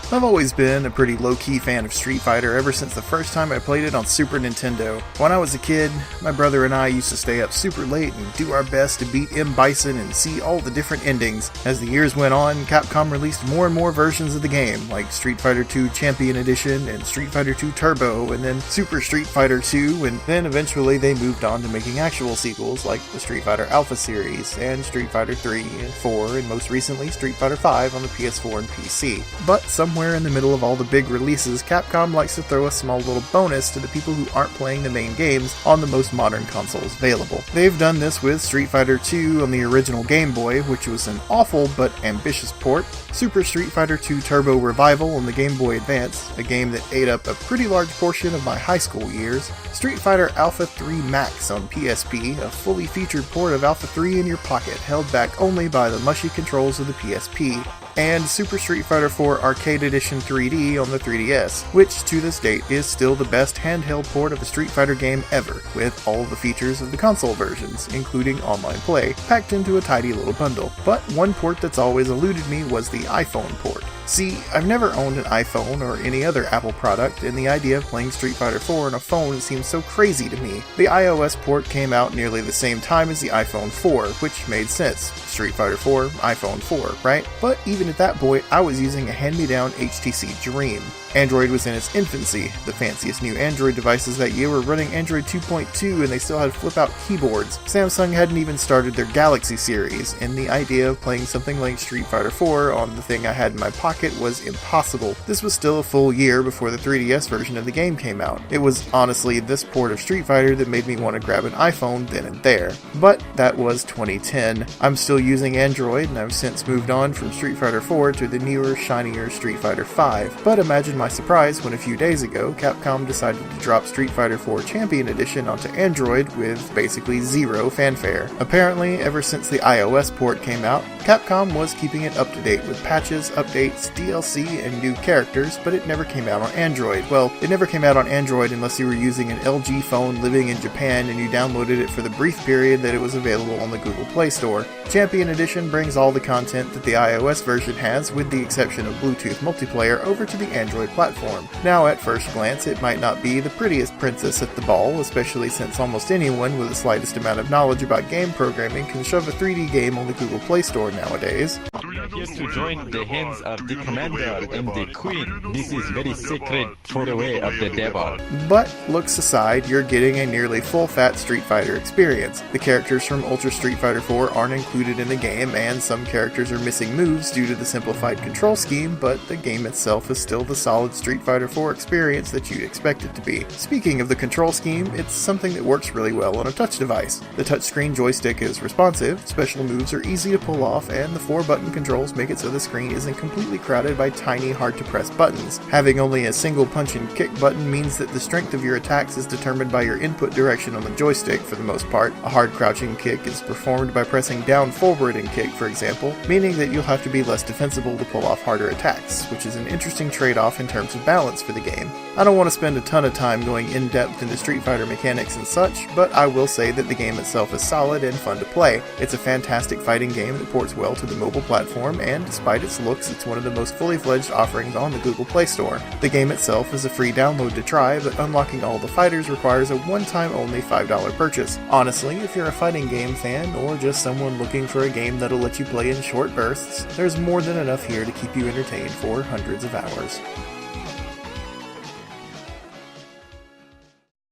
I've always been a pretty low-key fan of Street Fighter ever since the first time I played it on Super Nintendo. When I was a kid, my brother and I used to stay up super late and do our best to beat M. Bison and see all the different endings. As the years went on, Capcom released more and more versions of the game, like Street Fighter II Champion Edition and Street Fighter II Turbo, and then Super Street Fighter II, and then eventually they moved on to making actual sequels like the Street Fighter Alpha series, and Street Fighter 3 and 4, and most recently Street Fighter 5 on the PS4 and PC. But somewhere in the middle of all the big releases, Capcom likes to throw a small little bonus to the people who aren't playing the main games on the most modern consoles available. They've done this with Street Fighter II on the original Game Boy, which was an awful but ambitious port, Super Street Fighter II Turbo Revival on the Game Boy Advance, a game that ate up a pretty large portion of my high school years, Street Fighter Alpha 3 Max on PSP, a fully featured port of Alpha 3 in your pocket, held back only by the mushy controls of the PSP, and Super Street Fighter 4 Arcade Edition 3D on the 3DS, which to this date is still the best handheld port of a Street Fighter game ever, with all the features of the console versions, including online play, packed into a tidy little bundle. But one port that's always eluded me was the iPhone port. See, I've never owned an iPhone or any other Apple product, and the idea of playing Street Fighter 4 on a phone seems so crazy to me. The iOS port came out nearly the same time as the iPhone 4, which made sense. Street Fighter 4, iPhone 4, right? But even at that point, I was using a hand-me-down HTC Dream. Android was in its infancy. The fanciest new Android devices that year were running Android 2.2 and they still had flip-out keyboards. Samsung hadn't even started their Galaxy series, and the idea of playing something like Street Fighter 4 on the thing I had in my pocket was impossible. This was still a full year before the 3DS version of the game came out. It was honestly this port of Street Fighter that made me want to grab an iPhone then and there. But that was 2010. I'm still using Android, and I've since moved on from Street Fighter 4 to the newer, shinier Street Fighter 5. But imagine my surprise when a few days ago, Capcom decided to drop Street Fighter 4 Champion Edition onto Android with basically zero fanfare. Apparently, ever since the iOS port came out, Capcom was keeping it up to date with patches, updates, DLC, and new characters, but it never came out on Android. Well, it never came out on Android unless you were using an LG phone living in Japan and you downloaded it for the brief period that it was available on the Google Play Store. Champion Edition brings all the content that the iOS version has, with the exception of Bluetooth multiplayer, over to the Android platform. Now, at first glance, it might not be the prettiest princess at the ball, especially since almost anyone with the slightest amount of knowledge about game programming can shove a 3D game on the Google Play Store nowadays. We are here to join the hands of the commander and the queen. This is very sacred for the way of the devil. But, looks aside, you're getting a nearly full-fat Street Fighter experience. The characters from Ultra Street Fighter 4 aren't included in the game, and some characters are missing moves due to the simplified control scheme, but the game itself is still the solid Street Fighter 4 experience that you'd expect it to be. Speaking of the control scheme, it's something that works really well on a touch device. The touchscreen joystick is responsive, special moves are easy to pull off, and the 4-button controls make it so the screen isn't completely crowded by tiny, hard-to-press buttons. Having only a single punch and kick button means that the strength of your attacks is determined by your input direction on the joystick for the most part. A hard crouching kick is performed by pressing down forward and kick, for example, meaning that you'll have to be less defensible to pull off harder attacks, which is an interesting trade-off in terms of balance for the game. I don't want to spend a ton of time going in-depth into Street Fighter mechanics and such, but I will say that the game itself is solid and fun to play. It's a fantastic fighting game that ports well to the mobile platform, and despite its looks, it's one of the most fully fledged offerings on the Google Play Store. The game itself is a free download to try, but unlocking all the fighters requires a one-time only $5 purchase. Honestly, if you're a fighting game fan, or just someone looking for a game that'll let you play in short bursts, there's more than enough here to keep you entertained for hundreds of hours.